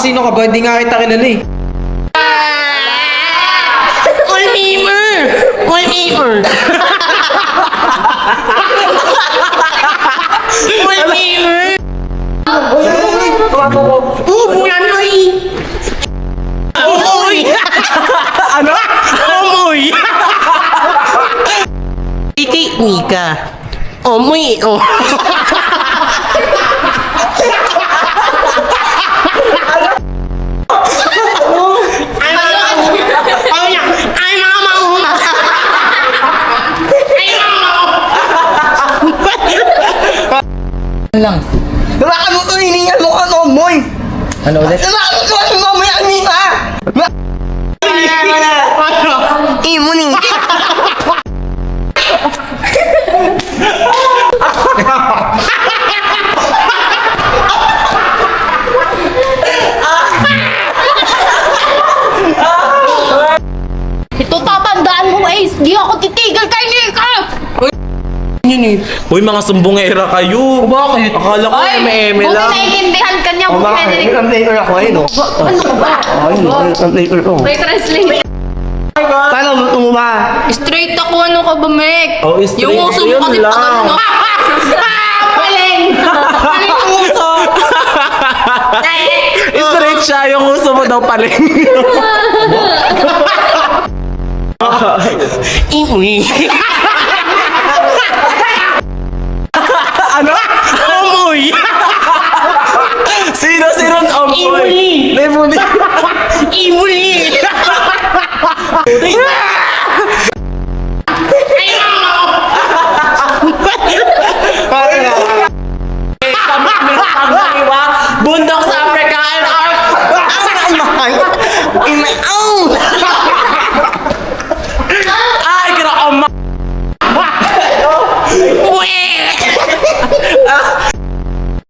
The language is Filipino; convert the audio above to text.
sino ka ba? Hindi nga kita kilala eh. Oliver! Oliver! Oliver! Bulan mo eh! Omoy! Ano? Omoy! Ikay Nika. Omoy oh. Ay mama oh. Ay mama oh. lang. Nakakaluto hiningal mo ka, Moy! Ano ulit? Nakakaluto ka mamaya, Anita! Imo ni! Ito tatandaan mo, Ace. Di ako titigil kay Nika. Yun eh. Uy, mga sumbongera kayo. Bakit? Akala ko eme-eme kung lang. naiintindihan ka niya, O kung bakit? pwede rin. Translator ako eh, no? Ano ka ba? Ay, translator ko. May translate. Paano mo ba? Straight ako, ano ka ba, Mek? Oh, straight Yung uso mo yun kasi lang. pag ano. Paling! Paling yung uso. Straight siya, yung uso mo daw paling. Iwi. Ano? Omoy. Sino ang amboy? Iwi. Nebuli. Iwi. Ay mama oh. Bundok sa Africa and Ay, mahal! Ay, mahal!